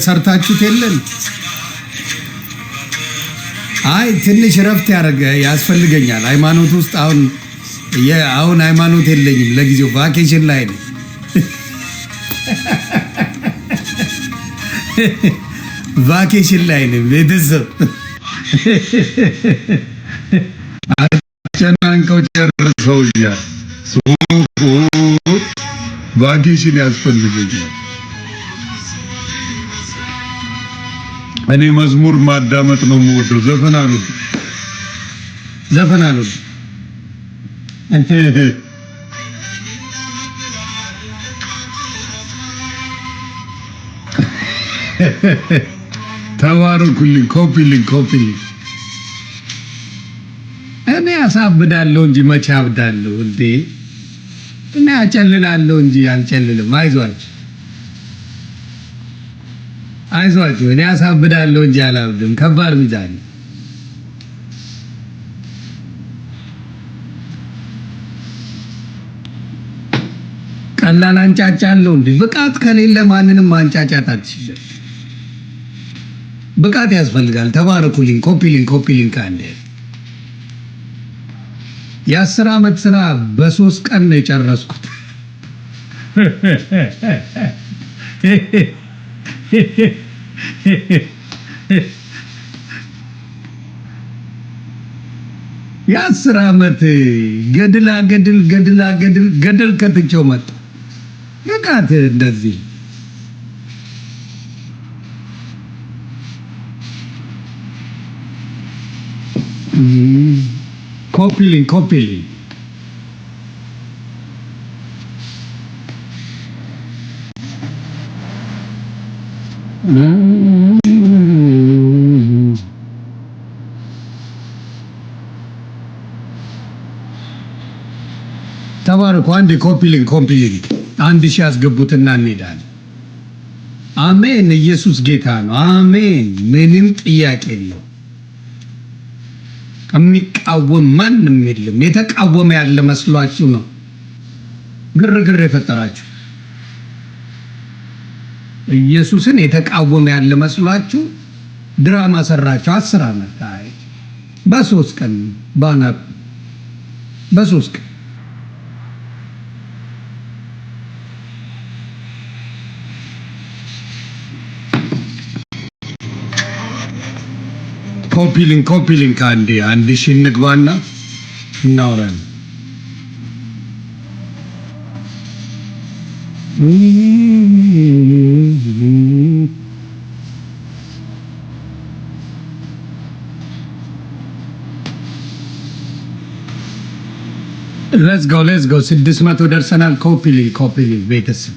ሰርታችሁት የለን? አይ ትንሽ ረፍት ያስፈልገኛል። ሃይማኖት ውስጥ አሁን ሃይማኖት የለኝም ለጊዜው ቫኬሽን ላይ ነኝ። ቫኬሽን ላይ ነኝ ቤተሰብ። አጨናንቀው ጨርሰውኛል። ቫኬሽን ያስፈልገኛል። እኔ መዝሙር ማዳመጥ ነው የምወደው። ዘፈን አሉ ተባረኩልኝ። ኮፒልኝ እኔ አሳብዳለሁ እንጂ መቼ አብዳለሁ እንዴ? እኔ አጨልላለሁ እንጂ አልጨልልም። አይዟችሁ እኔ አሳብዳለሁ እንጂ አላብድም። ከባድ ሚዛን ቀላል አንጫጫለሁ እንዴ? ብቃት ከሌለ ማንንም ማንጫጫት አትችልም። ብቃት ያስፈልጋል። ተባረኩልኝ። ኮፒሊንግ ካንዴ የ10 ዓመት ስራ በ3 ቀን ነው የጨረስኩት። የ10 ዓመት ገድል ከትቼው መጣ። ብቃት እንደዚህ ኮፒሊንግ ተባረኩ። አንድ ኮፒሊንግ 1000 ያስገቡትና እንሄዳለን። አሜን። ኢየሱስ ጌታ ነው። አሜን። ምንም ጥያቄ የለው። የሚቃወም ማንም የለም። የተቃወመ ያለ መስሏችሁ ነው ግርግር የፈጠራችሁ። ኢየሱስን የተቃወመ ያለ መስሏችሁ ድራማ ሰራችሁ። 10 ዓመት በ3 ቀን በ3 ቀን ኮፒሊንግ አንዴ 1000 እንግባና እናወራለን። ሌትስ ጎ 600 ደርሰናል። ኮፒሊንግ ቤተሰብ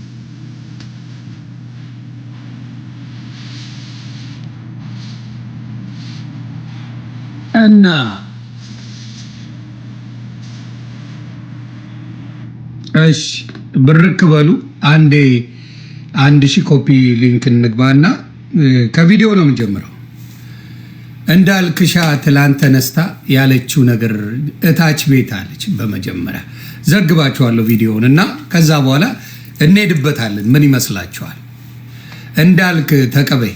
እና እሺ ብርክ በሉ አንዴ 1000 ኮፒ ሊንክ እንግባና ከቪዲዮ ነው የምንጀምረው። እንዳልክሻ ትላንት ተነስታ ያለችው ነገር እታች ቤት አለች። በመጀመሪያ ዘግባችኋለሁ ቪዲዮውን እና ከዛ በኋላ እንሄድበታለን። ምን ይመስላችኋል? እንዳልክ ተቀበይ፣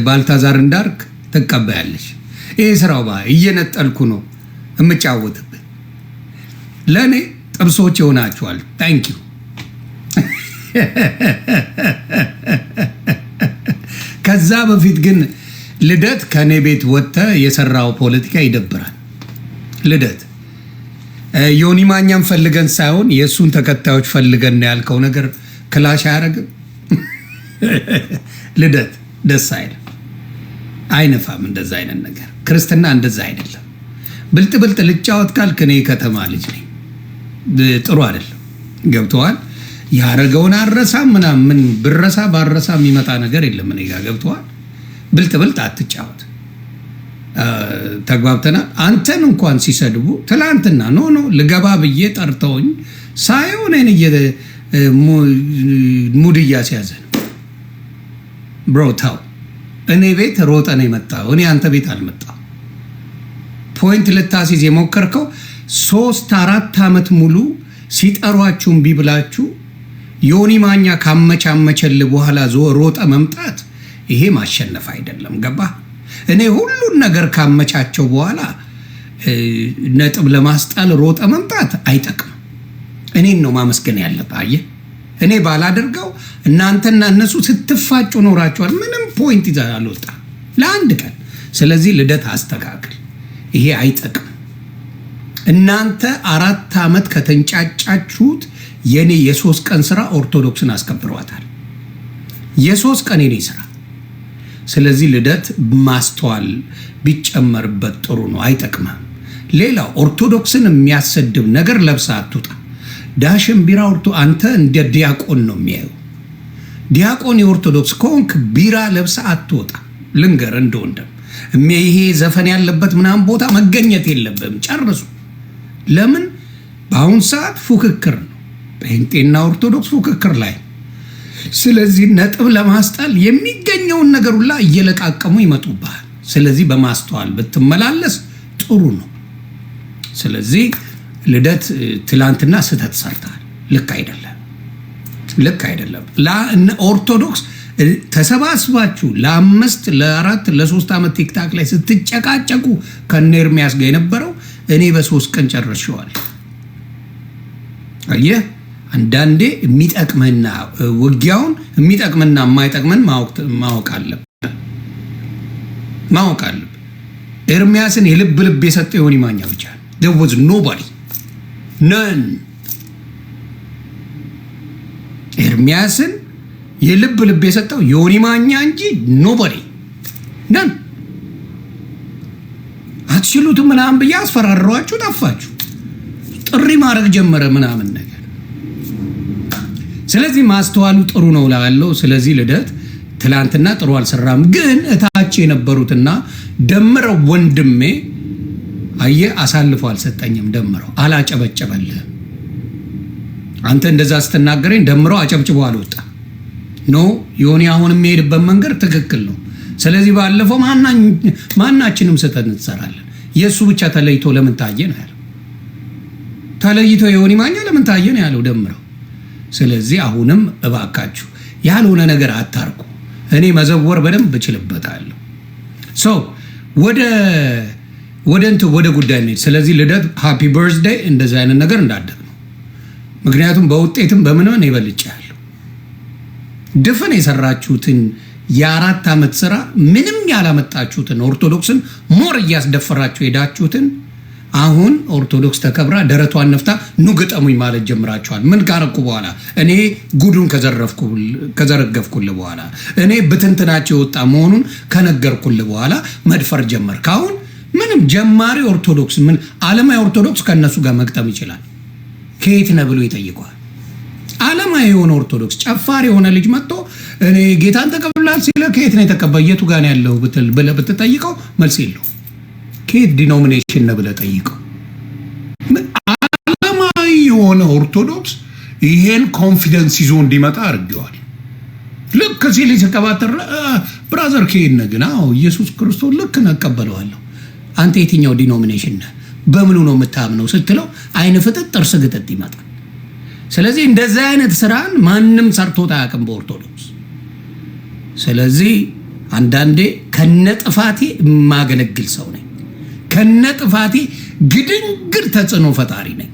ባልታዛር እንዳርክ ትቀበያለች። ይሄ ስራው እየነጠልኩ ነው የምጫወትብህ። ለእኔ ጥብሶች ይሆናችኋል። ታንክ ዩ። ከዛ በፊት ግን ልደት ከኔ ቤት ወጥተ የሰራው ፖለቲካ ይደብራል። ልደት ዮኒ ማኛን ፈልገን ሳይሆን የእሱን ተከታዮች ፈልገን ነው ያልከው ነገር ክላሽ አያደርግም። ልደት ደስ አይልም፣ አይነፋም። እንደዛ አይነት ነገር ክርስትና እንደዛ አይደለም። ብልጥ ልጫወት ካልክ እኔ ከተማ ልጅ ነኝ። ጥሩ አይደለም። ገብተዋል። ያረገውን አረሳም ምናምን ብረሳ ባረሳ የሚመጣ ነገር የለም። እኔ ጋር ገብተዋል። ብልጥ አትጫወት። ተግባብተናል። አንተን እንኳን ሲሰድቡ ትላንትና ኖ ልገባ ብዬ ጠርተውኝ ሳይሆን ሙድ እያስያዘ ነው። ብሮታው እኔ ቤት ሮጠ ነው የመጣው። እኔ አንተ ቤት አልመጣው። ፖይንት ልታሲዝ የሞከርከው 3-4 ዓመት ሙሉ ሲጠሯችሁ እምቢ ብላችሁ ዮኒ ማኛ ካመቻመቸል በኋላ ሮጠ መምጣት ይሄ ማሸነፍ አይደለም። ገባ? እኔ ሁሉን ነገር ካመቻቸው በኋላ ነጥብ ለማስጣል ሮጠ መምጣት አይጠቅም። እኔን ነው ማመስገን ያለብህ። አየህ እኔ ባላደርገው እናንተና እነሱ ስትፋጩ ኖራቸዋል። ምንም ፖይንት ይዛ አልወጣ ለአንድ ቀን። ስለዚህ ልደት አስተካክል። ይሄ አይጠቅም። እናንተ 4 ዓመት ከተንጫጫችሁት የኔ የ3 ቀን ስራ ኦርቶዶክስን አስከብሯታል። የ3 ቀን የኔ ስራ። ስለዚህ ልደት ማስተዋል ቢጨመርበት ጥሩ ነው። አይጠቅምም። ሌላው ኦርቶዶክስን የሚያሰድብ ነገር ለብሳ አትውጣ። ዳሽን ቢራ አንተ እንደ ዲያቆን ነው የሚያዩ። ዲያቆን የኦርቶዶክስ ከሆንክ ቢራ ለብሳ አትወጣ። ልንገር እንደወንድም ይሄ ዘፈን ያለበት ምናምን ቦታ መገኘት የለብህም ጨርሱ። ለምን? በአሁን ሰዓት ፉክክር ነው። ጴንጤና ኦርቶዶክስ ፉክክር ላይ። ስለዚህ ነጥብ ለማስጣል የሚገኘውን ነገር ሁላ እየለቃቀሙ ይመጡብሃል። ስለዚህ በማስተዋል ብትመላለስ ጥሩ ነው። ስለዚህ ልደት ትላንትና ስህተት ሰርተሃል። ልክ አይደለም፣ ልክ አይደለም። ኦርቶዶክስ ተሰባስባችሁ ለ5 ለ4 ለ3 ዓመት ቲክታክ ላይ ስትጨቃጨቁ ከነ ኤርሚያስ ጋር የነበረው እኔ በ3 ቀን ጨርሼዋለሁ። አየህ አንዳንዴ የሚጠቅመና ውጊያውን የሚጠቅመና የማይጠቅመን ማወቅ አለብህ። ኤርሚያስን የልብ ልብ የሰጠው ዮኒ ማኛ ብቻ ነው። there was nobody none። ኤርሚያስን የልብ ልብ የሰጠው ዮኒ ማኛ እንጂ ኖበዲ ነን። አትችሉትም ምናምን ብዬ አስፈራረዋችሁ፣ ጠፋችሁ። ጥሪ ማድረግ ጀመረ ምናምን ነገር። ስለዚህ ማስተዋሉ ጥሩ ነው ላለው። ስለዚህ ልደት ትላንትና ጥሩ አልሰራም፣ ግን እታች የነበሩትና ደምረው ወንድሜ አየህ አሳልፎ አልሰጠኝም። ደምረው አላጨበጨበልህም። አንተ እንደዛ ስትናገረኝ ደምረው አጨብጭቦ አልወጣ ኖ ዮኒ አሁን የሚሄድበት መንገድ ትክክል ነው። ስለዚህ ባለፈው ማናችንም ስህተት እንሰራለን። የእሱ ብቻ ተለይቶ ለምን ታየ ነው ያለው። ተለይቶ ዮኒ ማኛ ለምን ታየ ነው ያለው ደምረው። ስለዚህ አሁንም እባካችሁ ያልሆነ ነገር አታርጉ። እኔ መዘወር በደንብ እችልበታለሁ። ወደ ጉዳይ ነው። ስለዚህ ልደት ሃፒ በርዝዴይ እንደዚህ አይነት ነገር እንዳደግ ነው። ምክንያቱም በውጤትም በምንም ነው ይበልጫል። ድፍን የሰራችሁትን የ4 ዓመት ስራ ምንም ያላመጣችሁትን ኦርቶዶክስን ሞር እያስደፈራችሁ ሄዳችሁትን አሁን ኦርቶዶክስ ተከብራ ደረቷን ነፍታ ኑ ግጠሙኝ ማለት ጀምራችኋል። ምን ካረኩ በኋላ እኔ ጉዱን ከዘረገፍኩል በኋላ እኔ ብትንትናቸው የወጣ መሆኑን ከነገርኩል በኋላ መድፈር ጀመርክ። አሁን ምንም ጀማሪ ኦርቶዶክስ ምን ዓለማዊ ኦርቶዶክስ ከነሱ ጋር መግጠም ይችላል። ከየት ነህ ብሎ ይጠይቀዋል። ዓለማዊ የሆነ ኦርቶዶክስ ጨፋሪ የሆነ ልጅ መጥቶ እኔ ጌታን ተቀብላል ሲለ ከየት ነው የተቀበል የቱ ጋር ነው ያለው ብለህ ብትጠይቀው መልስ የለው። ከየት ዲኖሚኔሽን ነው ብለህ ጠይቀው። ዓለማዊ የሆነ ኦርቶዶክስ ይሄን ኮንፊደንስ ይዞ እንዲመጣ አድርገዋል። ልክ ሲል ሲቀባጥር ብራዘር ከየት ነህ ግን? አዎ ኢየሱስ ክርስቶስ ልክ ነው እቀበለዋለሁ። አንተ የትኛው ዲኖሚኔሽን ነህ? በምኑ ነው የምታምነው ስትለው አይን ፍጥጥ ጥርስ ግጥጥ ይመጣል። ስለዚህ እንደዚህ አይነት ስራን ማንም ሰርቶት አያውቅም በኦርቶዶክስ። ስለዚህ አንዳንዴ ከነጥፋቴ የማገለግል ሰው ነኝ። ከነጥፋቴ ግድንግድ ተጽዕኖ ፈጣሪ ነኝ።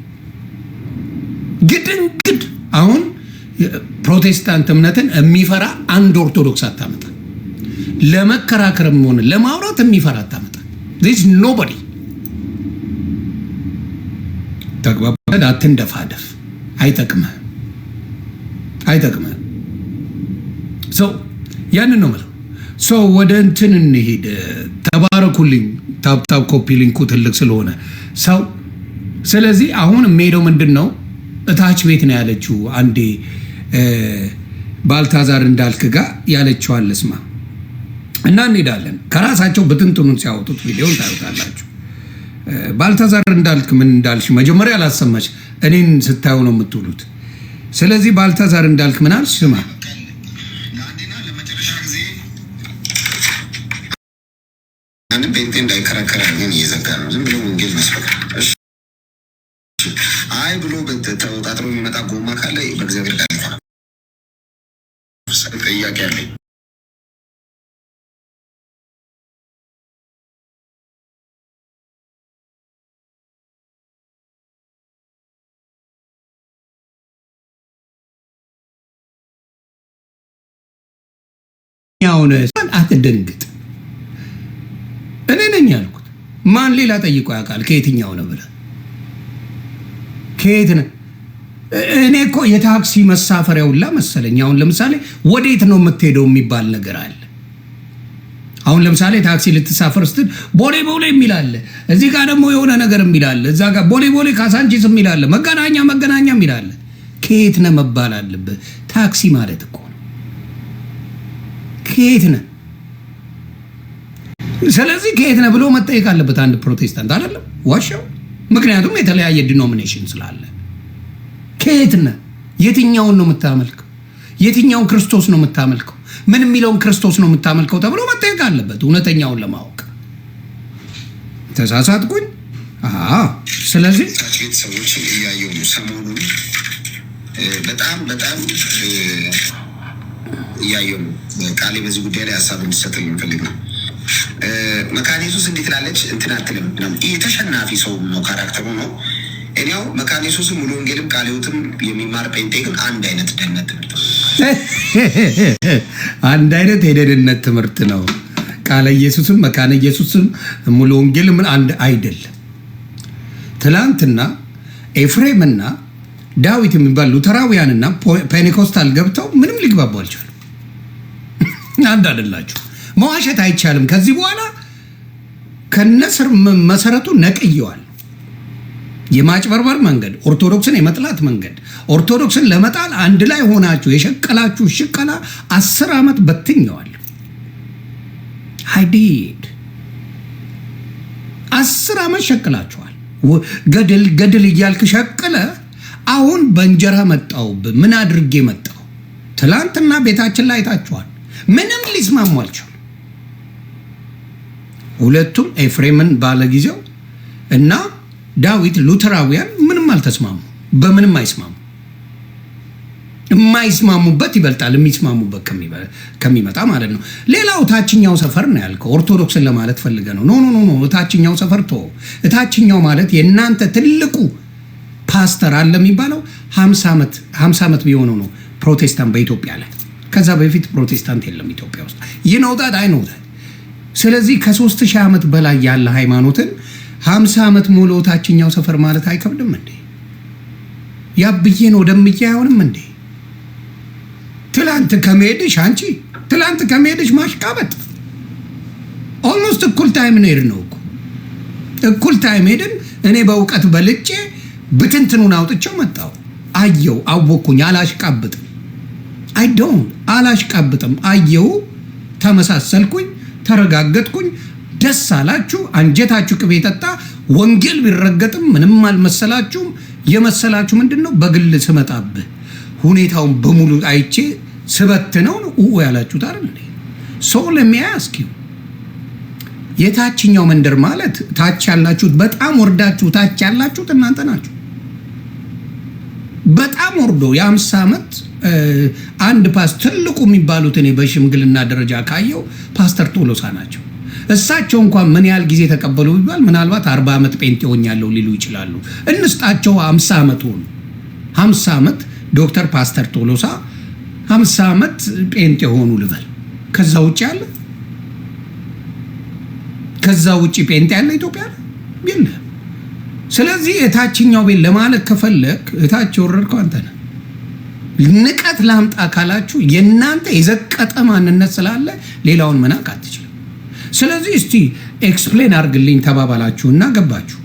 ግድንግድ አሁን ፕሮቴስታንት እምነትን የሚፈራ አንድ ኦርቶዶክስ አታመጣ። ለመከራከርም ሆነ ለማውራት የሚፈራ አታመጣ። there's nobody። ተግባባን? አትንደፋደፍ። አይጠቅምህ። ያንን ነው የምለው። ወደ እንትን እንሂድ። ተባረኩልኝ። ታፕታፕ ኮፒ ሊንኩ ትልቅ ስለሆነ ስለዚህ አሁን የምሄደው ምንድን ነው እታች ቤት ነው ያለችው። አንዴ ባልታዛር እንዳልክ ጋር ያለችዋን ልስማ እና እንሄዳለን። ከራሳቸው በትንትኑን ሲያወጡት ቪዲዮን ታዩታላችሁ። ባልታዛር እንዳልክ ምን እንዳልሽ መጀመሪያ አላሰማች፣ እኔን ስታዩ ነው የምትውሉት። ስለዚህ ባልታዛር እንዳልክ ምን አልሽ? ስማ ጴንጤ እንዳይከራከር ግን እየዘጋ ነው። ዝም ብሎ ወንጌል መስበክ። አይ ብሎ ተወጣጥሮ የሚመጣ ጎማ ካለ በእግዚአብሔር ቃል ጥያቄ አለኝ። ያውነ አትደንግጥ። እኔ ነኝ ያልኩት። ማን ሌላ ጠይቆ ያውቃል? ከየትኛው ነው ብለህ ከየት ነው? እኔ እኮ የታክሲ መሳፈሪያው ሁላ መሰለኝ። አሁን ለምሳሌ ወዴት ነው የምትሄደው የሚባል ነገር አለ። አሁን ለምሳሌ ታክሲ ልትሳፈር ስትል ቦሌ ቦሌ የሚል አለ፣ እዚህ ጋር ደግሞ የሆነ ነገር የሚል አለ፣ እዛ ጋር ቦሌ ቦሌ ካሳንቺስ የሚል አለ፣ መገናኛ መገናኛ የሚል አለ። ከየት ነው መባል አለብህ። ታክሲ ማለት እኮ ነው ከየት ነህ። ስለዚህ ከየት ነህ ብሎ መጠየቅ አለበት አንድ ፕሮቴስታንት አይደለም ዋሻው። ምክንያቱም የተለያየ ዲኖሚኔሽን ስላለ ከየት ነህ? የትኛውን ነው የምታመልከው? የትኛውን ክርስቶስ ነው የምታመልከው? ምን የሚለውን ክርስቶስ ነው የምታመልከው ተብሎ መጠየቅ አለበት እውነተኛውን ለማወቅ። ተሳሳትኩኝ? ስለዚህ ቤት ሰዎች እያየሁ ነው ሰሞኑን በጣም እያየሁ ነው። ቃሌ በዚህ ጉዳይ ላይ ሀሳብ እንድሰጥልኝ እንፈልግ ነው። መካነ ኢየሱስ እንዴት ላለች እንትን አትልም። ይህ ተሸናፊ ሰው ነው፣ ካራክተሩ ነው። እኔው መካነ ኢየሱስም ሙሉ ወንጌልም ቃለ ሕይወትም የሚማር ጴንጤ ግን አንድ አይነት ደህንነት ትምህርት ነው። አንድ አይነት የደህንነት ትምህርት ነው። ቃለ ኢየሱስም መካነ ኢየሱስም ሙሉ ወንጌልም አንድ አይደለም። ትላንትና ኤፍሬምና ዳዊት የሚባል ሉተራውያንና ፔንቴኮስታል ገብተው ምንም ሊግባቡ አልቻሉም። አንድ አይደላችሁ። መዋሸት አይቻልም። ከዚህ በኋላ ከነስር መሰረቱ ነቅየዋል። የማጭበርበር መንገድ፣ ኦርቶዶክስን የመጥላት መንገድ፣ ኦርቶዶክስን ለመጣል አንድ ላይ ሆናችሁ የሸቀላችሁ ሽቀላ 10 ዓመት በትኛዋል። አይዲድ 10 ዓመት ሸቅላችኋል። ገድል ገድል እያልክ ሸቅለ አሁን በእንጀራ መጣውብህ። ምን አድርጌ መጣው? ትላንትና ቤታችን ላይ አይታችኋል። ምንም ሊስማሙ አልቻሉ። ሁለቱም ኤፍሬምን ባለጊዜው እና ዳዊት ሉተራውያን ምንም አልተስማሙ። በምንም አይስማሙ። የማይስማሙበት ይበልጣል የሚስማሙበት ከሚመጣ ማለት ነው። ሌላው ታችኛው ሰፈር ነው ያልከው። ኦርቶዶክስን ለማለት ፈልገ ነው? ኖ ኖ ኖ። ታችኛው ሰፈር ቶ ታችኛው ማለት የእናንተ ትልቁ ፓስተር አለ የሚባለው 50 ዓመት ቢሆነው ነው ፕሮቴስታንት በኢትዮጵያ ላይ። ከዛ በፊት ፕሮቴስታንት የለም ኢትዮጵያ ውስጥ። ይነውጣት አይነውጣት። ስለዚህ ከ3000 ዓመት በላይ ያለ ሃይማኖትን 50 ዓመት ሙሉ ታችኛው ሰፈር ማለት አይከብድም እንዴ? ያብዬ ነው ደምዬ አይሆንም እንዴ? ትላንት ከመሄድሽ አንቺ ትላንት ከመሄድሽ ማሽቃበጥ ኦልሞስት እኩል ታይም ነው ሄድን ነው እኮ እኩል ታይም ሄድን። እኔ በእውቀት በልጬ ብትንትኑን አውጥቼው መጣው። አየው አወኩኝ። አላሽቃብጥም። አላሽቃብጥም። አየው ተመሳሰልኩኝ፣ ተረጋገጥኩኝ። ደስ አላችሁ፣ አንጀታችሁ ቅቤ ጠጣ። ወንጌል ቢረገጥም ምንም አልመሰላችሁም። የመሰላችሁ ምንድነው? በግል ስመጣብህ ሁኔታውን በሙሉ አይቼ ስበትነው ነው ያላችሁት አይደል? ሰው ለሚያስኪው የታችኛው መንደር ማለት ታች ያላችሁት፣ በጣም ወርዳችሁ ታች ያላችሁት እናንተ ናችሁ። በጣም ወርዶ የ50 ዓመት አንድ ትልቁ የሚባሉት እኔ በሽምግልና ደረጃ ካየው ፓስተር ቶሎሳ ናቸው። እሳቸው እንኳን ምን ያህል ጊዜ ተቀበሉ ቢባል ምናልባት 40 ዓመት ጴንጤ ሆኛለሁ ሊሉ ይችላሉ። እንስጣቸው 50 ዓመት ሆኑ። 50 ዓመት ዶክተር ፓስተር ቶሎሳ 50 ዓመት ጴንጤ ሆኑ ልበል። ከዛ ውጪ ጴንጤ ያለ ኢትዮጵያ የለ። ስለዚህ የታችኛው ቤት ለማለት ከፈለክ እታች ወረድከው አንተ ነህ። ንቀት ላምጣ ካላችሁ የእናንተ የዘቀጠ ማንነት ስላለ ሌላውን መናቅ አትችልም። ስለዚህ እስቲ ኤክስፕሌን አድርግልኝ ተባባላችሁና ገባችሁ።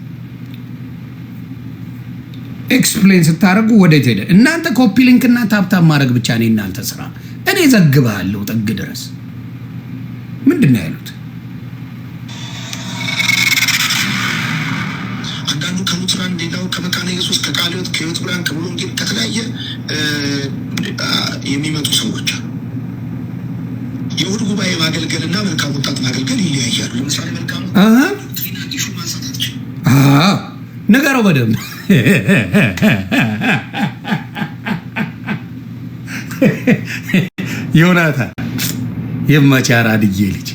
ኤክስፕሌን ስታደርጉ ወዴት ሄደ? እናንተ ኮፒ ሊንክና ታብታብ ማድረግ ብቻ ነው እናንተ ስራ። እኔ ዘግብሃለሁ ጥግ ድረስ። ምንድን ነው ያሉት? አንዳንዱ ከሉትራን፣ ሌላው ከመካነ ኢየሱስ፣ ከቃለ ሕይወት፣ ከሕይወት ብርሃን፣ ከሙሉ ወንጌል ከተለያየ የሚመጡ ሰዎች የእሑድ ጉባኤ ማገልገልና መልካም ወጣት ማገልገል ይለያያሉ። ለምሳሌ መልካም ትሪናቲሹ ማንሳታቸው ነገረው በደንብ ዮናታን የማቻራ ልጅ ልጅ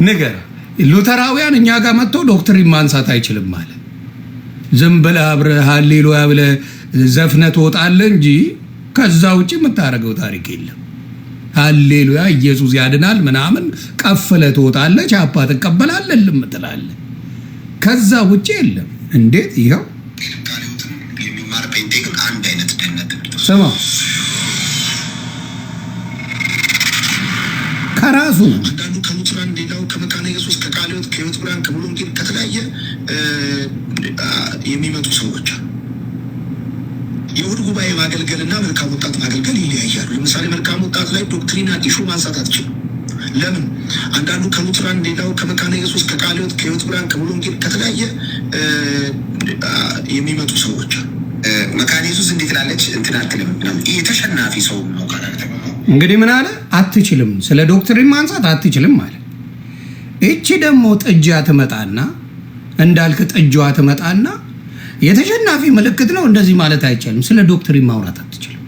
ነገር ሉተራውያን እኛ ጋር መጥቶ ዶክትሪን ማንሳት አይችልም ማለት ዝም ብለህ አብረህ ሃሌሉያ ብለህ ዘፍነህ ትወጣለህ እንጂ ከዛ ውጪ የምታረገው ታሪክ የለም። ሃሌሉያ ኢየሱስ ያድናል ምናምን ቀፍለህ ትወጣለህ፣ ቻፓ ትቀበላለህ፣ ልም ትላለህ። ከዛ ውጪ የለም። እንዴት ይሄው ቃሉትም የሚማር ጴንጤ ግን አንድ አይነት ደህንነት ስማ ከራሱ አንዳንዱ ከሉትራን ሌላው ከመካነ ኢየሱስ ከቃሉት ከህይወት ብርሃን ከሙሉ ወንጌል ከተለያየ የሚመጡ ሰዎች የእሑድ ጉባኤ ማገልገልና መልካም ወጣት ማገልገል ይለያያሉ። ለምሳሌ መልካም ወጣት ላይ ዶክትሪና ኢሹ ማንሳት አትችልም። ለምን? አንዳንዱ ከሉትራን ሌላው ከመካነ ኢየሱስ ከቃሉት ከህይወት ብርሃን ከሙሉ ወንጌል ከተለያየ የሚመጡ ሰዎች መካነ ኢየሱስ እንዴት ላለች እንትን አትልም። የተሸናፊ ሰው ነው ካራክተር እንግዲህ ምን አለ አትችልም፣ ስለ ዶክትሪን ማንሳት አትችልም ማለት። እቺ ደግሞ ጥጃ ትመጣና እንዳልክ ጥጃዋ ትመጣና የተሸናፊ ምልክት ነው እንደዚህ ማለት አይቻልም፣ ስለ ዶክትሪን ማውራት አትችልም።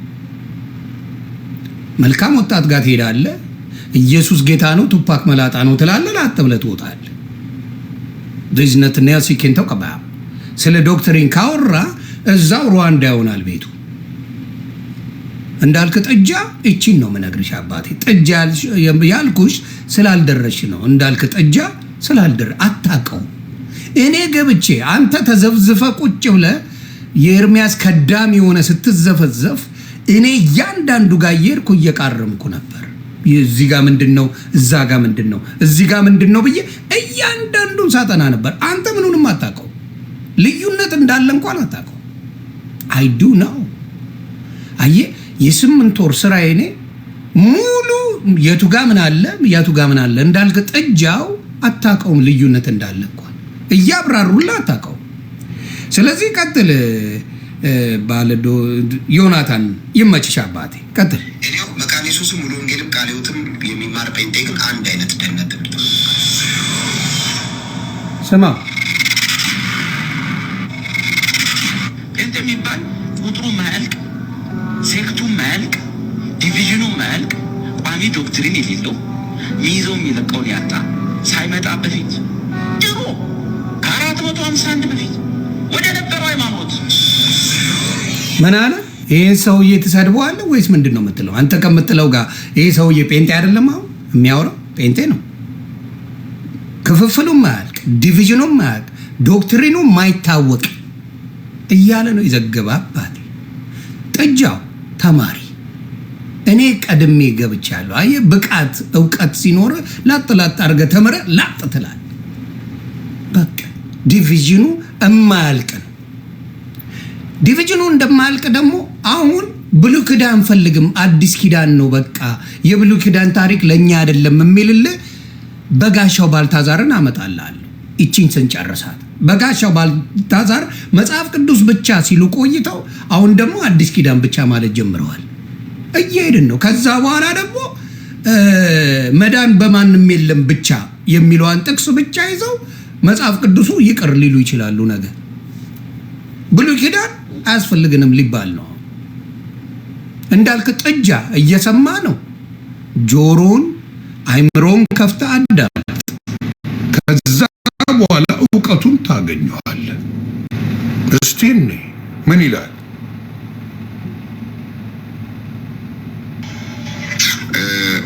መልካም ወጣት ጋር ትሄዳለህ፣ ኢየሱስ ጌታ ነው ቱፓክ መላጣ ነው ትላለህ፣ ላጥብለህ ትወጣለህ። ዲዝነት ነው ሲከንተው ቀባ ስለ ዶክትሪን ካወራ እዛው ሩዋንዳ ይሆናል ቤቱ። እንዳልክ ጥጃ እቺን ነው መነግርሽ አባቴ። ጥጃ ያልኩሽ ስላልደረሽ ነው። እንዳልክ ጥጃ ስላልደረ አታቀው። እኔ ገብቼ አንተ ተዘፍዝፈ ቁጭ ብለ የኤርሚያስ ከዳም የሆነ ስትዘፈዘፍ እኔ ያንዳንዱ ጋር እየሄድኩ እየቃረምኩ ነበር። እዚህ ጋር ምንድነው እዛ ጋር ምንድነው እዚህ ጋር ምንድነው ብዬ እያንዳንዱን ሳጠና ነበር። አንተ ምኑንም አታቀው፣ ልዩነት እንዳለ እንኳን አታቀው። አይ ዱ ነው አየ የ8 ወር ስራዬ እኔ ሙሉ የቱ ጋር ምን አለ የቱ ጋር ምን አለ እንዳልክ ጥጃው አታቀውም፣ ልዩነት እንዳለ እንኳን እያብራሩላ አታቀው። ስለዚህ ቀጥል ባለዶ ዮናታን ይመችሽ አባቴ ቀጥል። እኔው መካነ ኢየሱስ ሙሉ ወንጌልም ቃሉትም የሚማር ጴንጤ ግን አንድ አይነት ደህንነት ነው። ስማ ጴንጤ የሚባል ቁጥሩ ማያልቅ ሴክቱ ማያልቅ ዲቪዥኑ ማያልቅ ቋሚ ዶክትሪን የሌለው ሚይዘው የሚለቀውን ያጣ ሳይመጣ በፊት ድሮ ከ451 በፊት ወደ ነበረው ሃይማኖት ምን አለ? ይሄ ሰውዬ ተሰድበዋለህ ወይስ ምንድን ነው የምትለው? አንተ ከምትለው ጋር ይሄ ሰውዬ ጴንጤ አይደለም። አሁን የሚያወራው ጴንጤ ነው። ክፍፍሉ ማያልቅ ዲቪዥኑ ማያልቅ ዶክትሪኑ ማይታወቅ እያለ ነው ይዘገባ አባቴ። ጥጃው ተማሪ እኔ ቀድሜ ገብቻለሁ። አየ ብቃት እውቀት ሲኖር ላጥ ላጥ አድርገህ ተምረህ ላጥ ትላለህ። በቃ ዲቪዥኑ እማያልቅ ነው። ዲቪዥኑ እንደማያልቅ ደግሞ አሁን ብሉይ ኪዳን አንፈልግም አዲስ ኪዳን ነው በቃ የብሉይ ኪዳን ታሪክ ለኛ አይደለም የሚልልህ በጋሻው ባልታዛርን አመጣልሃለሁ። እቺን ስንጨርሳት በጋሻው ባልታዛር መጽሐፍ ቅዱስ ብቻ ሲሉ ቆይተው አሁን ደግሞ አዲስ ኪዳን ብቻ ማለት ጀምረዋል። እየሄድን ነው። ከዛ በኋላ ደግሞ መዳን በማንም የለም ብቻ የሚለውን ጥቅስ ብቻ ይዘው መጽሐፍ ቅዱሱ ይቅር ሊሉ ይችላሉ። ነገር ብሉይ ኪዳን አያስፈልግንም ሊባል ነው። እንዳልክ ጥጃ እየሰማ ነው። ጆሮን አይምሮን ከፍተ አዳምጥ። ከዛ በኋላ እውቀቱን ታገኘዋለህ። እስቲ ምን ይላል?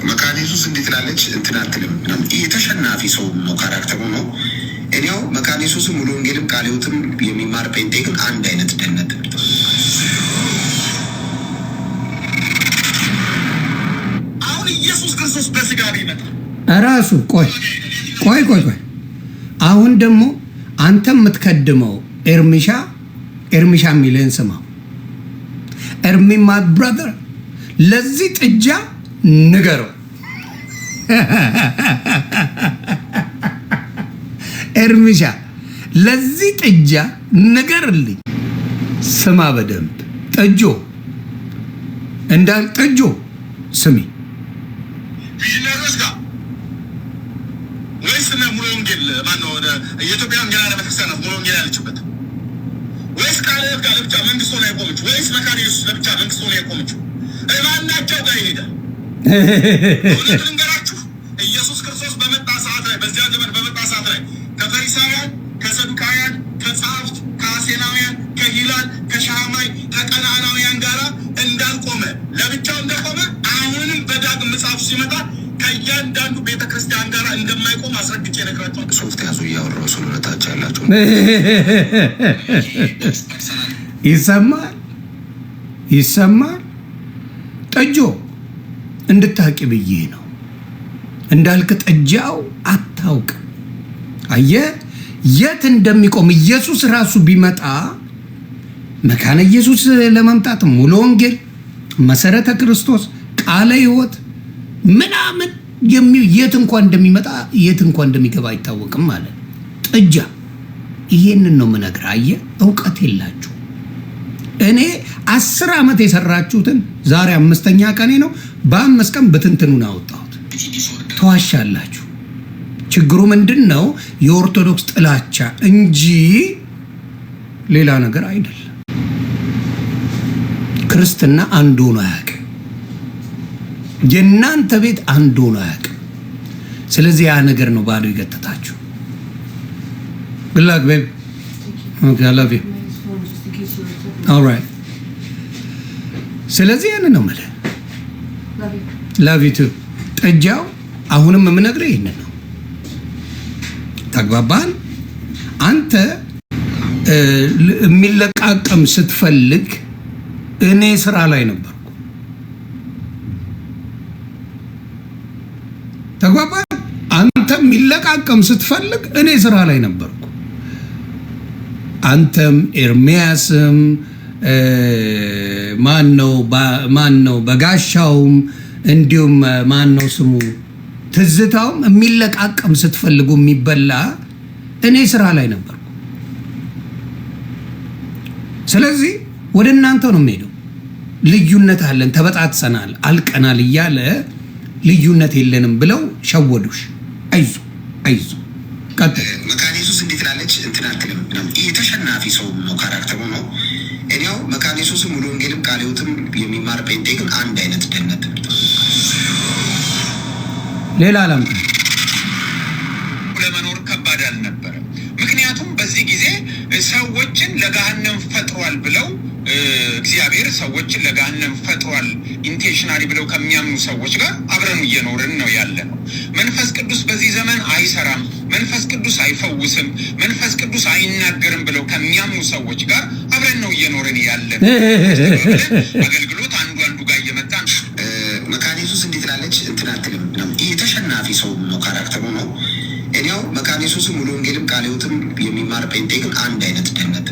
መካነ ኢየሱስ እንዴት ላለች እንትን አትልም። የተሸናፊ ሰው ነው ካራክተሩ ነው። እኔው መካነ ኢየሱስ ሙሉ ወንጌልም ቃሉትም የሚማር ጴንጤ ግን አንድ አይነት ደህንነት ነው። አሁን ኢየሱስ ክርስቶስ በስጋ ቢመጣ ራሱ ቆይ አሁን ደግሞ አንተ የምትከድመው ኤርሚሻ የሚልህን ስማው። ኤርሚ ማይ ብራዘር ለዚህ ጥጃ ንገረው። ኤርሚሻ ለዚህ ጥጃ ንገርልኝ። ስማ በደንብ ጥጆ እንዳል ጥጆ ስሚ ቢዝነስ ጋር ወይስ ሙሉ ወንጌል ማነው የኢትዮጵያ ወንጌል ቤተክርስቲያን ሙሉ ወንጌል ያለችበት ወይስ ቃሉት ጋር ብቻ መንግስት ሆነ የቆመችው ወይስ መካነ ኢየሱስ ለብቻ መንግስት ሆነ የቆመችው ማናቸው ጋር ይሄዳል? ልንገራችሁ ኢየሱስ ክርስቶስ በመጣ ሰዓት ላይ በዚያ ዘመን በመጣ ሰዓት ላይ ከፈሪሳውያን፣ ከሰዱቃውያን፣ ከጸሐፍት፣ ከአሴናውያን፣ ከሂላል፣ ከሻማይ፣ ከቀናናውያን ጋራ እንዳልቆመ ለብቻው እንደቆመ አሁንም በዳግም ምጽአቱ ሲመጣ ከእያንዳንዱ ቤተክርስቲያን ጋር እንደማይቆም አስረግጬ ነግራቸዋል። ሶፍት ያዙ እያወራሁ ስለታች ያላቸው ይሰማል። ጠጆ እንድታቂ ብዬ ነው እንዳልክ ጠጃው አታውቅ። አየህ የት እንደሚቆም ኢየሱስ ራሱ ቢመጣ መካነ ኢየሱስ ለመምጣት ሙሉ ወንጌል፣ መሰረተ ክርስቶስ፣ ቃለ ሕይወት ምናምን የት እንኳን እንደሚመጣ የት እንኳን እንደሚገባ አይታወቅም ማለት ጥጃ። ይሄንን ነው የምነግርህ። አየህ እውቀት የላችሁ። እኔ 10 ዓመት የሰራችሁትን ዛሬ 5ኛ ቀኔ ነው። በ5 ቀን በትንትኑን አወጣሁት። ተዋሻላችሁ። ችግሩ ምንድን ነው? የኦርቶዶክስ ጥላቻ እንጂ ሌላ ነገር አይደለም። ክርስትና አንዱ ነው አያውቅም። የእናንተ ቤት አንዱ ነው አያውቅም። ስለዚህ ያ ነገር ነው ባዶ ይገተታችሁ። ግላክ ቤብ ኦኬ አይ ላቭ ዩ ኦልራይት። ስለዚህ ያን ነው ማለት ላቭ ዩ ቱ ጠጃው። አሁንም የምነግርህ ይሄንን ነው። ተግባባን? አንተ የሚለቃቀም ስትፈልግ እኔ ስራ ላይ ነበርኩ። ተግባባን? አንተ የሚለቃቀም ስትፈልግ እኔ ስራ ላይ ነበርኩ። አንተም ኤርሚያስም ማን ነው በጋሻውም እንዲሁም ማን ነው ስሙ ትዝታውም የሚለቃቀም ስትፈልጉ የሚበላ እኔ ስራ ላይ ነበርኩ። ስለዚህ ወደ እናንተ ነው የሚሄደው። ልዩነት አለን፣ ተበጣጥሰናል፣ አልቀናል እያለ ልዩነት የለንም ብለው ሸወዱሽ። አይዞ ቀጥል። መካነ ኢየሱስ እንዴት ላለች እንትን አትልም። ይህ ተሸናፊ ሰው ነው፣ ካራክተሩ ነው። እኔው መካነ ኢየሱስም ሙሉ ወንጌልም ቃለ ሕይወትም የሚማር ጴንጤ ግን አንድ አይነት ደህንነት ሌላ ላምጣ። ለመኖር ከባድ አልነበረም። ምክንያቱም በዚህ ጊዜ ሰዎችን ለገሃነም ፈጥሯል ብለው እግዚአብሔር ሰዎችን ለገሃነም ፈጥሯል ኢንቴንሽናሊ ብለው ከሚያምኑ ሰዎች ጋር አብረን እየኖርን ነው ያለ ነው። መንፈስ ቅዱስ በዚህ ዘመን አይሰራም፣ መንፈስ ቅዱስ አይፈውስም፣ መንፈስ ቅዱስ አይናገርም ብለው ከሚያምኑ ሰዎች ጋር አብረን ነው እየኖርን ያለ ነው። አገልግሎት አንዱ ጋር እየመጣ መካነ ኢየሱስ እንዴት ላለች እንትን አትልም። ይህ ተሸናፊ ሰው ነው፣ ካራክተሩ ነው። እኔው መካነ ኢየሱስም ሙሉ ወንጌልም ቃለ ሕይወትም የሚማር ጴንጤ ግን አንድ አይነት ደህንነት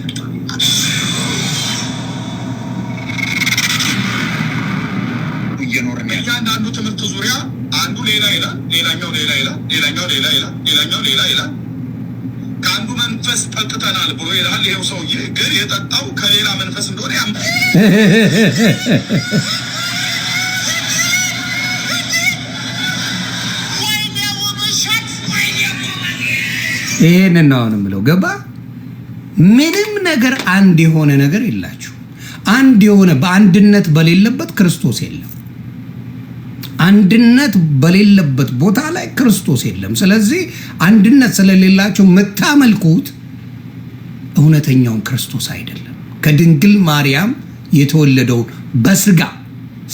እየኖርን እያንዳንዱ ትምህርት ዙሪያ አንዱ ሌላ ይላል፣ ሌላኛው ሌላ ይላል፣ ሌላኛው ሌላ ይላል፣ ሌላኛው ሌላ ይላል። ከአንዱ መንፈስ ጠጥተናል ብሎ ይላል። ይሄው ሰውዬ ግን የጠጣው ከሌላ መንፈስ እንደሆነ ይሄንን ነው አሁን የምለው። ገባ? ምንም ነገር አንድ የሆነ ነገር የላችሁ። አንድ የሆነ በአንድነት በሌለበት ክርስቶስ የለም። አንድነት በሌለበት ቦታ ላይ ክርስቶስ የለም። ስለዚህ አንድነት ስለሌላቸው የምታመልኩት እውነተኛውን ክርስቶስ አይደለም። ከድንግል ማርያም የተወለደውን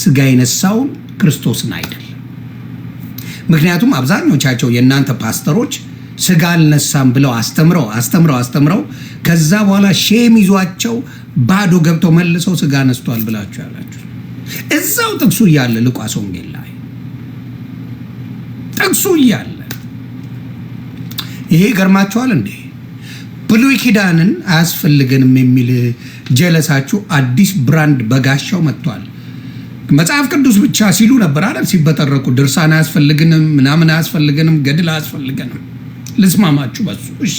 ስጋ የነሳውን ክርስቶስን አይደለም። ምክንያቱም አብዛኞቻቸው የእናንተ ፓስተሮች ስጋ አልነሳም ብለው አስተምረው ከዛ በኋላ ሼም ይዟቸው ባዶ ገብተው መልሰው ስጋ ነስቷል ብላችሁ ያላችሁ እዛው ጥቅሱ እያለ ሉቃስ ወንጌል ላይ ጥቅሱ እያለ ይሄ ገርማችኋል እንዴ? ብሉይ ኪዳንን አያስፈልገንም የሚል ጀለሳችሁ አዲስ ብራንድ በጋሻው መጥቷል። መጽሐፍ ቅዱስ ብቻ ሲሉ ነበር አይደል? ሲበተረቁ ድርሳን አያስፈልገንም፣ ምናምን አያስፈልገንም፣ ገድል አያስፈልገንም። ልስማማችሁ በሱ እሺ።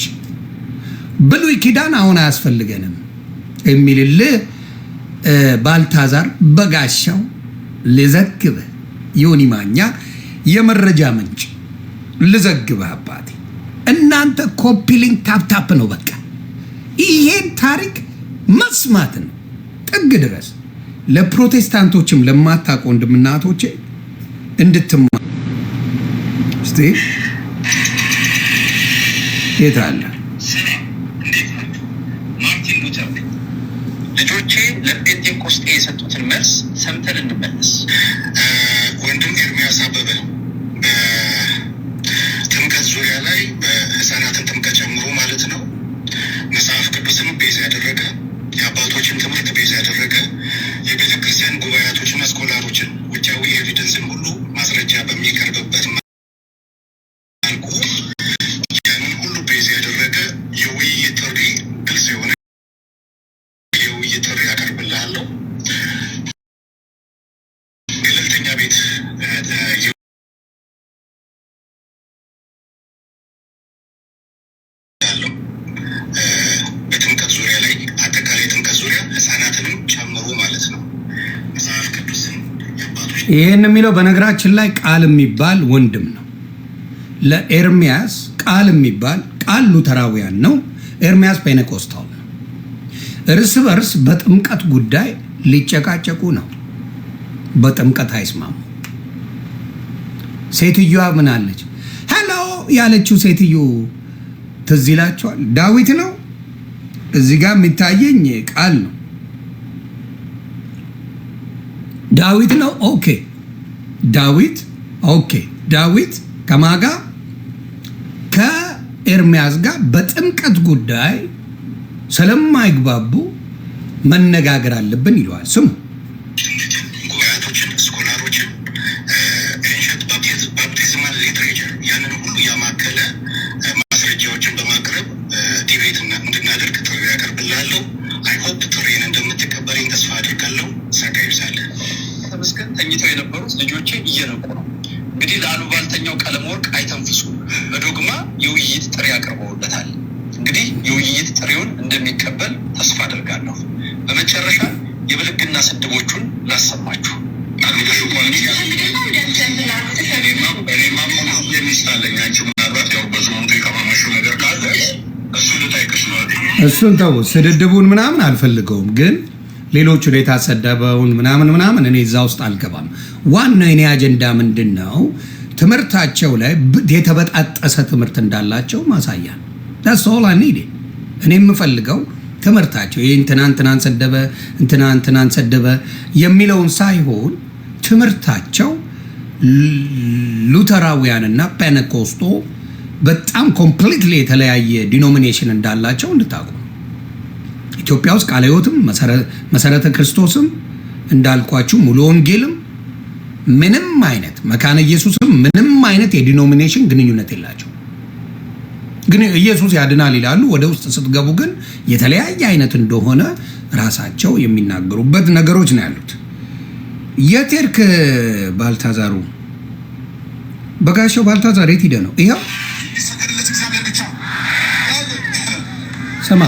ብሉይ ኪዳን አሁን አያስፈልገንም የሚልልህ ባልታዛር በጋሻው ልዘግብህ፣ ዮኒ ማኛ የመረጃ ምንጭ ልዘግብህ። አባቴ እናንተ ኮፒሊንግ ታፕታፕ ነው በቃ። ይሄን ታሪክ መስማት ነው ጥግ ድረስ። ለፕሮቴስታንቶችም ለማታውቁ ወንድምና እህቶቼ እንድትማር እስቲ የት አለ ማርቲን ሉተር ልጆቼ ለጴንጤቆስጤ የሰጡትን መልስ ሰምተን እንመለስ። ወንድም ኤርሚያስ አበበ በጥምቀት ዙሪያ ላይ በህፃናትን ጥምቀት ጨምሮ ማለት ነው መጽሐፍ ቅዱስን ቤዝ ያደረገ የአባቶችን ትምህርት ቤዝ ያደረገ የቤተ ክርስቲያን ጉባኤያቶችና ስኮላሮችን ውጫዊ ኤቪደንስን ሁሉ ማስረጃ በሚቀርብበት መልኩ ያንን ሁሉ ቤዝ ያደረገ የውይይት ጥሪ ግልጽ የሆነ የውይይት ጥሪ ያቀርብልሃለሁ። ገለልተኛ ቤት ያለው በጥምቀት ዙሪያ ላይ አጠቃላይ ጥምቀት ዙሪያ ህፃናትንም ጨምሮ ማለት ነው መጽሐፍ ቅዱስን የአባቶች ይህን የሚለው በነገራችን ላይ ቃል የሚባል ወንድም ነው። ለኤርሚያስ ቃል የሚባል ቃል ሉተራውያን ነው። ኤርሚያስ ፔኔኮስታል ነው። እርስ በርስ በጥምቀት ጉዳይ ሊጨቃጨቁ ነው። በጥምቀት አይስማሙ። ሴትዮዋ ምን አለች? ሄሎ ያለችው ሴትዮ ትዝ ይላቸዋል። ዳዊት ነው እዚህ ጋር የሚታየኝ ቃል ነው። ዳዊት ነው። ኦኬ ዳዊት ኦኬ ዳዊት ከማጋ ከኤርሚያስ ጋር በጥምቀት ጉዳይ ስለማይግባቡ መነጋገር አለብን ይለዋል። ስሙ ጉባኤያቶችን፣ ስኮላሮችን፣ ኤንሸንት ባፕቲዝማል ሊትሬቸር ያንን ሁሉ ያማከለ ማስረጃዎችን በማቅረብ ዲቤት እንድናደርግ ጥሪ ያቀርብላለሁ። አይሆፕ ጥሪን እንደምትቀበለኝ ተስፋ አድርጋለሁ። ጸጋ ይብዛልህ። ተመስገን። ተኝተው የነበሩት ልጆቼ እየነቁ ነው። እንግዲህ ለአሉባልተኛው ቀለም ወርቅ አይተንፍሱ በዶግማ የውይይት ጥሪ አቅርበውለታል። እንግዲህ የውይይት ጥሪውን እንደሚቀበል ተስፋ አድርጋለሁ። በመጨረሻ የብልግና ስድቦቹን ላሰማችሁ። እሱን ተው፣ ስድድቡን ምናምን አልፈልገውም፣ ግን ሌሎቹን የታሰደበውን ምናምን እኔ እዛ ውስጥ አልገባም። ዋናው የኔ አጀንዳ ምንድን ነው? ትምህርታቸው ላይ የተበጣጠሰ ትምህርት እንዳላቸው ማሳያ ነው። that's all I need። እኔ የምፈልገው ትምህርታቸው ይህ እንትናን ሰደበ እንትናን ሰደበ የሚለውን ሳይሆን ትምህርታቸው ሉተራውያንና ፔኔኮስቶ በጣም ኮምፕሊትሊ የተለያየ ዲኖሚኔሽን እንዳላቸው እንድታውቁ። ኢትዮጵያ ውስጥ ቃለ ሕይወትም መሰረተ ክርስቶስም እንዳልኳችሁ ሙሉ ወንጌልም ምንም አይነት መካነ ኢየሱስም ምንም አይነት የዲኖሚኔሽን ግንኙነት የላቸው። ግን ኢየሱስ ያድናል ይላሉ። ወደ ውስጥ ስትገቡ ግን የተለያየ አይነት እንደሆነ ራሳቸው የሚናገሩበት ነገሮች ነው ያሉት። የቴርክ ባልታዛሩ በጋሻው ባልታዛር የት ሄደ ነው? ይኸው ሰማ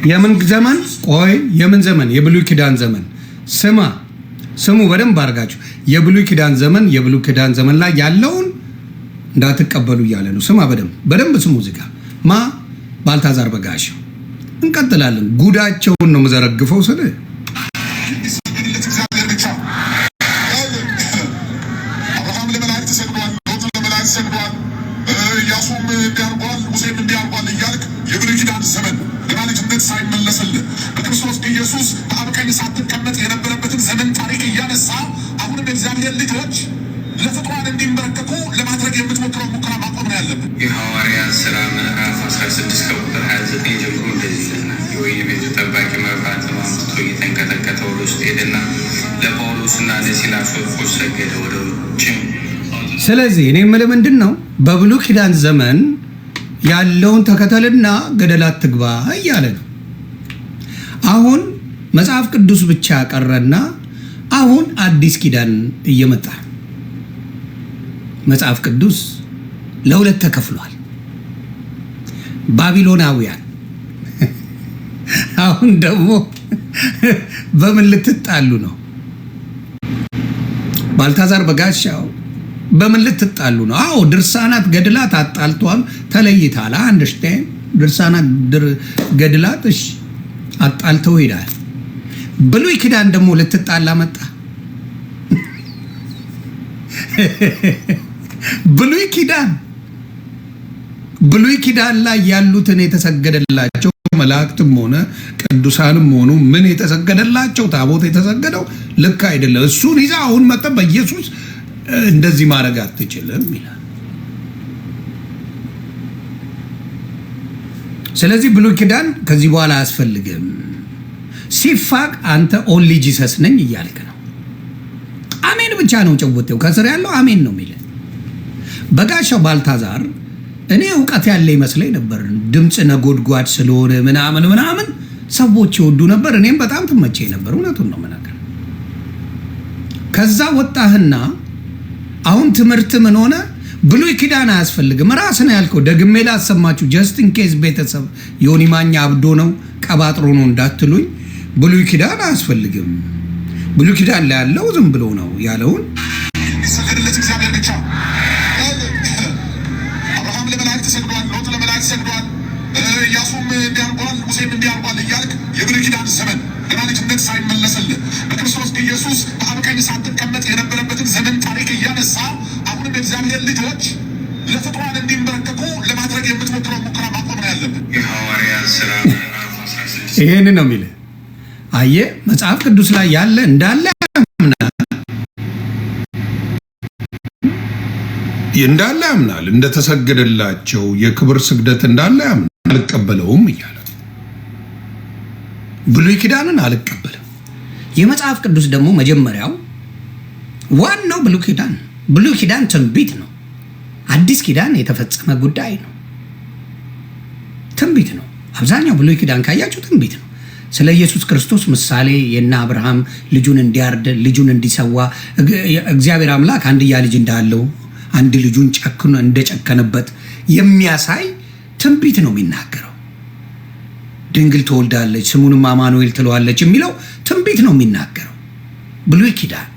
የምን ዘመን? ቆይ የምን ዘመን? የብሉይ ኪዳን ዘመን። ስሙ በደንብ አድርጋችሁ። የብሉይ ኪዳን ዘመን ላይ ያለውን እንዳትቀበሉ እያለ ነው። ስማ በደንብ ስሙ። እዚህ ጋር ባልታዛር በጋሻው። እንቀጥላለን። ጉዳቸውን ነው የምዘረግፈው ስለ በክርስቶስ ኢየሱስ በአብ ቀኝ ሳትቀመጥ የነበረበትን ዘመን ታሪክ እያነሳ አሁንም የእግዚአብሔር ልጆች ለፍቅሯን እንዲንበረከኩ ለማድረግ የምትሞክረው ሙከራ ማቆም ነው ያለብን። የሐዋርያት ሥራ ምዕራፍ 16 ከቁጥር 29 ጀምሮ እንደዚህ ይለናል። የወህኒ ቤቱ ጠባቂ መብራት አምጥቶ እየተንቀጠቀጠ ወደ ውስጥ ሄደና ለጳውሎስና ለሲላስ ወድቆ ሰገደ። ወደ ውጭም ስለዚህ እኔ የምልህ ምንድን ነው በብሉይ ኪዳን ዘመን ያለውን ተከተልና ገደል አትግባ እያለ ነው። አሁን መጽሐፍ ቅዱስ ብቻ ቀረና አሁን አዲስ ኪዳን እየመጣ መጽሐፍ ቅዱስ ለሁለት ተከፍሏል። ባቢሎናውያን አሁን ደግሞ በምን ልትጣሉ ነው? ባልታዛር በጋሻው በምን ልትጣሉ ነው? አዎ ድርሳናት ገድላት አጣልቷል፣ ተለይታል። አንደርስታንድ ድርሳና ገድላት እሺ አጣልተው ሄዳል። ብሉይ ኪዳን ደግሞ ልትጣላ መጣ። ብሉይ ኪዳን ላይ ያሉትን የተሰገደላቸው መላእክትም ሆነ ቅዱሳንም ሆኑ ምን የተሰገደላቸው ታቦት የተሰገደው ልክ አይደለም። እሱን ይዛ አሁን መጣ በኢየሱስ እንደዚህ ማድረግ አትችልም ይላል። ስለዚህ ብሉይ ኪዳን ከዚህ በኋላ አያስፈልግም። ሲፋቅ አንተ ኦንሊ ጂሰስ ነኝ እያልክ ነው። አሜን ብቻ ነው ጨውቴው ከስር ያለው አሜን ነው የሚል በጋሻው ባልታዛር እኔ እውቀት ያለ ይመስለኝ ነበር። ድምፅ ነጎድጓድ ስለሆነ ምናምን ሰዎች ይወዱ ነበር። እኔም በጣም ትመቸኝ ነበር። እውነቱን ነው መናገር። ከዛ ወጣህና አሁን ትምህርት ምን ሆነ? ብሉይ ኪዳን አያስፈልግም። ራስን ያልከው ደግሜ ላሰማችሁ ጀስት ኢን ኬዝ ቤተሰብ ዮኒ ማኛ አብዶ ነው ቀባጥሮ ነው እንዳትሉኝ። ብሉይ ኪዳን አያስፈልግም። ብሉይ ኪዳን ላይ ያለው ዝም ብሎ ነው ያለውን የሚሰገድለት እግዚአብሔር ብቻ። አብርሃም ለመላእክት ሰግዷል፣ ሎጥ ለመላእክት ሰግዷል፣ ኢያሱም እንዲያርጓል፣ ሙሴም እንዲያርጓል እያልክ የብሉይ ኪዳን ዘመን ገና ልጅነት ሳይመለስልህ በክርስቶስ ኢየሱስ በአብ ቀኝ ሳትቀመጥ የነበረበትን ዘመን ታሪክ እያነሳ አሁንም የእግዚአብሔር ልጆች ለፍጡራን እንዲንበረከኩ ለማድረግ የምትሞክረው ሙከራ ማቆም ነው ያለብን። የሐዋርያት ሥራ ምዕራፍ 16 ይሄን ነው የሚለው። አየህ መጽሐፍ ቅዱስ ላይ ያለ እንዳለ ያምናል። እንደተሰገደላቸው የክብር ስግደት እንዳለ ያምናል። አልቀበለውም እያለ ብሉይ ኪዳንን አልቀበልም። የመጽሐፍ ቅዱስ ደግሞ መጀመሪያው ዋናው ብሉይ ኪዳን ትንቢት ነው። አዲስ ኪዳን የተፈጸመ ጉዳይ ነው። ትንቢት ነው። አብዛኛው ብሉይ ኪዳን ካያችሁ ትንቢት ነው። ስለ ኢየሱስ ክርስቶስ ምሳሌ የና አብርሃም ልጁን እንዲያርድ ልጁን እንዲሰዋ እግዚአብሔር አምላክ አንድያ ልጅ እንዳለው አንድ ልጁን ጨክኖ እንደጨከነበት የሚያሳይ ትንቢት ነው የሚናገረው። ድንግል ትወልዳለች ስሙንም አማኑኤል ትለዋለች የሚለው ትንቢት ነው የሚናገረው ብሉይ ኪዳን።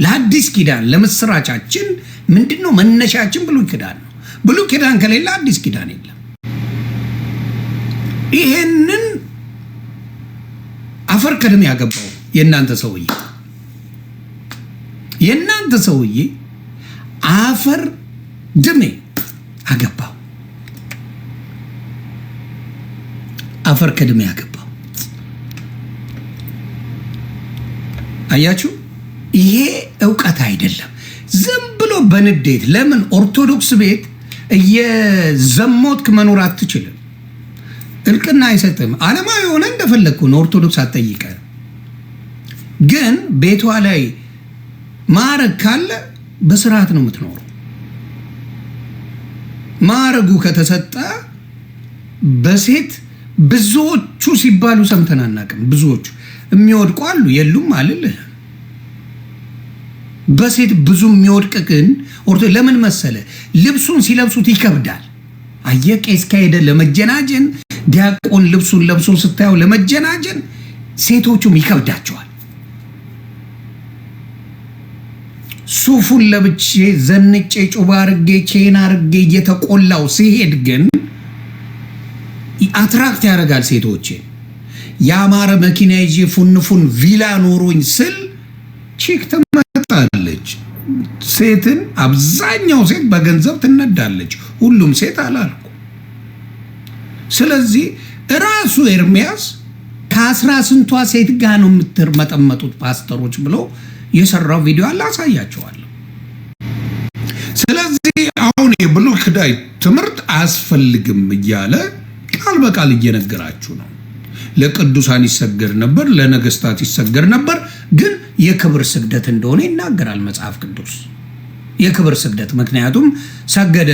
ለአዲስ ኪዳን ለምስራቻችን ምንድነው መነሻችን? ብሉይ ኪዳን ነው። ብሉይ ኪዳን ከሌለ አዲስ ኪዳን የለም። ይሄንን አፈር ከደም ያገባው የእናንተ ሰውዬ አፈር ደሜ አገባው። አፈር ከደም ያገባው። አያችሁ፣ ይሄ እውቀት አይደለም። ዝም ብሎ በንዴት ለምን ኦርቶዶክስ ቤት እየዘሞትክ መኖር አትችልም? እልቅና አይሰጥም። ዓለማዊ የሆነ እንደፈለግኩ ነው። ኦርቶዶክስ አትጠይቀ። ግን ቤቷ ላይ ማዕረግ ካለ በስርዓት ነው የምትኖረው። ማዕረጉ ከተሰጠ በሴት ብዙዎቹ ሲባሉ ሰምተን አናውቅም። ብዙዎቹ የሚወድቁ አሉ የሉም አልልህ። በሴት ብዙ የሚወድቅ ግን ለምን መሰለ? ልብሱን ሲለብሱት ይከብዳል። አየህ፣ ቄስ ከሄደ ለመጀናጀን ዲያቆን ልብሱን ለብሶ ስታየው ለመጀናጀን ሴቶቹም ይከብዳቸዋል። ሱፉን ለብቼ ዘንጬ ጩባ አርጌ ቼን አርጌ እየተቆላው ሲሄድ ግን አትራክት ያደርጋል ሴቶችን። ያማረ መኪና ይዤ ፉንፉን ቪላ ኖሮኝ ስል ቺክ ትመጣለች። ሴትን አብዛኛው ሴት በገንዘብ ትነዳለች። ሁሉም ሴት አላልኩ። ስለዚህ ራሱ ኤርሚያስ ከአስራ ስንቷ ሴት ጋር ነው የምትመጠመጡት ፓስተሮች ብሎ የሰራው ቪዲዮ አለ፣ አሳያቸዋለሁ። ስለዚህ አሁን የብሉይ ኪዳን ትምህርት አያስፈልግም እያለ ቃል በቃል እየነገራችሁ ነው። ለቅዱሳን ይሰገድ ነበር፣ ለነገስታት ይሰገድ ነበር፣ ግን የክብር ስግደት እንደሆነ ይናገራል መጽሐፍ ቅዱስ። የክብር ስግደት ምክንያቱም ሰገደ።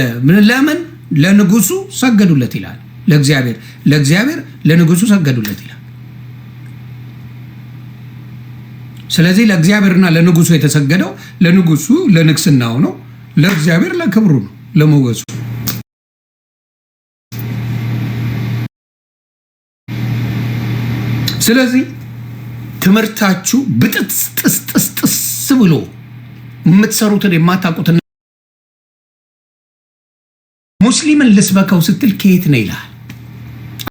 ለምን? ለንጉሱ ሰገዱለት ይላል። ለእግዚአብሔር ለንጉሱ ሰገዱለት ይላል። ስለዚህ ለእግዚአብሔርና ለንጉሱ የተሰገደው ለንጉሱ ለንግስናው ነው፣ ለእግዚአብሔር ለክብሩ ነው፣ ለሞገሱ። ስለዚህ ትምህርታችሁ ብጥስጥስጥስ ብሎ የምትሰሩትን የማታውቁትን ሙስሊምን ልስበከው ስትል ከየት ነው ይላል።